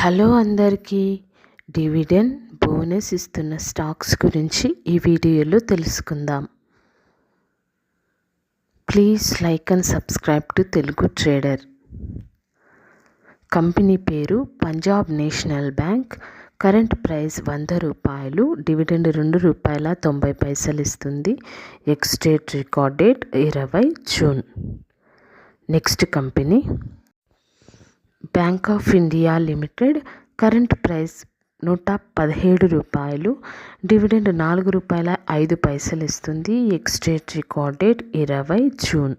Hello అందరికీ, dividend bonus ఇస్తున్న stocks గురించి ఈ వీడియోలో తెలుసుకుందాం. Please like and subscribe to Telugu trader. Company పేరు Punjab national bank. Current price ₹100. Dividend ₹2.90 ఇస్తుంది. Ex date record date 20 June. Next company bank of India limited. Current price ₹117. Dividend ₹4.05 ఇస్తుంది. Ex date record date 20 June.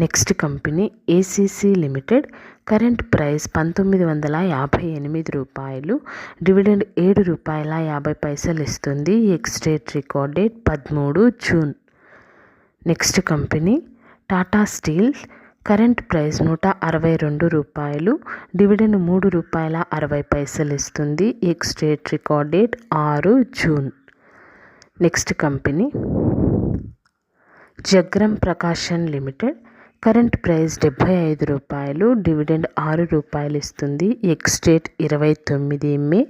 Next company ACC limited. Current price ₹1958. Dividend ₹7.50 ఇస్తుంది. Ex date record date 13 June. Next company Tata steel. Current price ₹162. Dividend ₹3.60 ఇస్తుంది. Ex date record date 6 June. Next company Jagran Prakashan limited. Current price ₹75. Dividend ₹6 ఇస్తుంది. Ex date 29 May.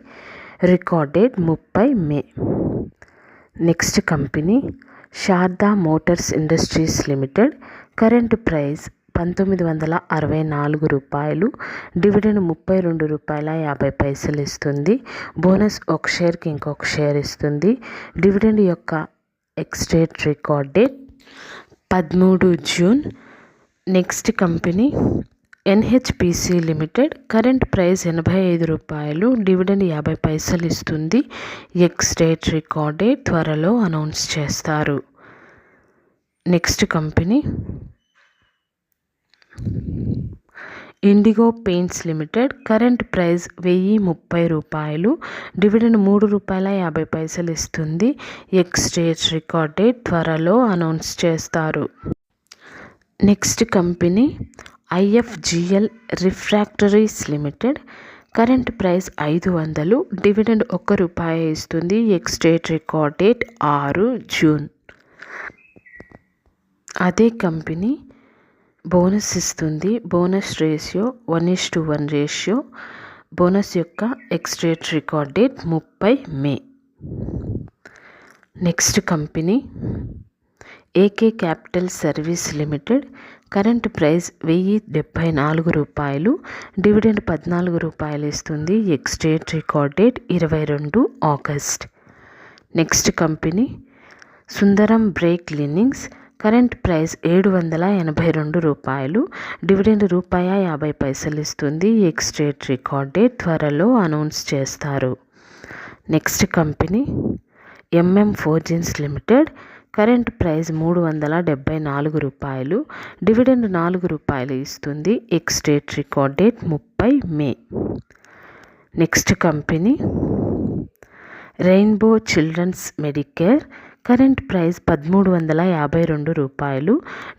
Record date 30 May. Next company Sharda motors industries limited. Current price ₹1964. Dividend ₹32.50 ఇస్తుంది. Bonus ఒక షేర్కి ఇంకొక share ఇస్తుంది. Dividend యొక్క ex date record date 13 June. Next company NHPC limited. Current price ₹85. Dividend 50 పైసలు ఇస్తుంది. Ex date record date త్వరలో announce చేస్తారు. Next company Indigo paints limited. Current price ₹1030. Dividend ₹3.50 ఇస్తుంది. ఎక్స్ డేట్ రికార్డ్ డేట్ త్వరలో announce చేస్తారు. Next company IFGL refractories limited. Current price ₹500. Dividend ₹1 ఇస్తుంది. Ex date record date 6 June. అదే company bonus ఇస్తుంది. Bonus ratio 1:1 ratio. Bonus యొక్క ex date record date 30 May. Next company AK capital service limited. Current price ₹1074. Dividend ₹14 ఇస్తుంది. Ex date record date 22 August. Next company Sundaram brake linings. Current price ₹782. Dividend ₹50 ఇస్తుంది. Ex date record date త్వరలో announce చేస్తారు. Next company MM forgings limited. Current price ₹374. Dividend ₹4 ఇస్తుంది. Ex date record date 30 May. Next company rainbow children's medicare. Current price ₹1352.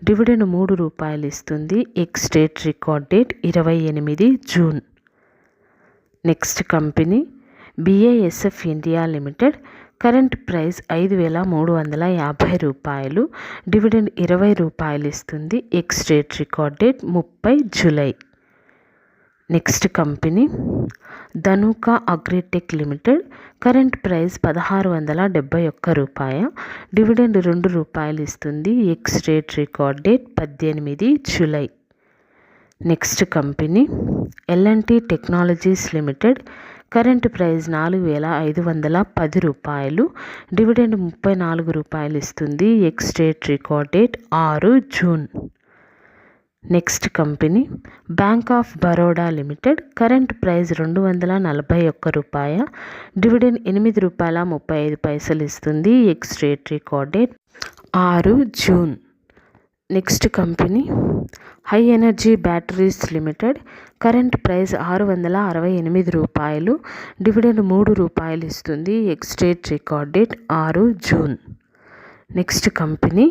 Dividend ₹3 ఇస్తుంది. Ex date record date 28 June. Next company BASF India limited. Current price ₹5350. Dividend ₹20 ఇస్తుంది. Ex date record date 30 July. Next company Dhanuka agritech limited. Current price ₹1671. Dividend ₹2 ఇస్తుంది. Ex date record date 18 July. Next company LNT technologies limited. Current price ₹4510. Dividend ₹34 ఇస్తుంది. Ex date record date 6 June. Next company bank of Baroda limited. Current price ₹241. Dividend ₹8.35 ఇస్తుంది. Ex date record date 6 June. Next company high energy batteries limited. Current price ₹668. Dividend ₹3 ఇస్తుంది. Ex date record date 6 June. Next company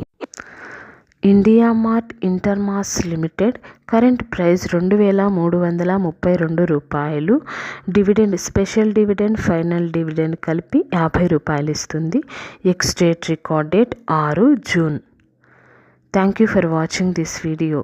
India mart intermesh limited. Current price ₹2332. Dividend special dividend final dividend కలిపి ₹50 ఇస్తుంది. Ex date record date 6 June. Thank you for watching this video.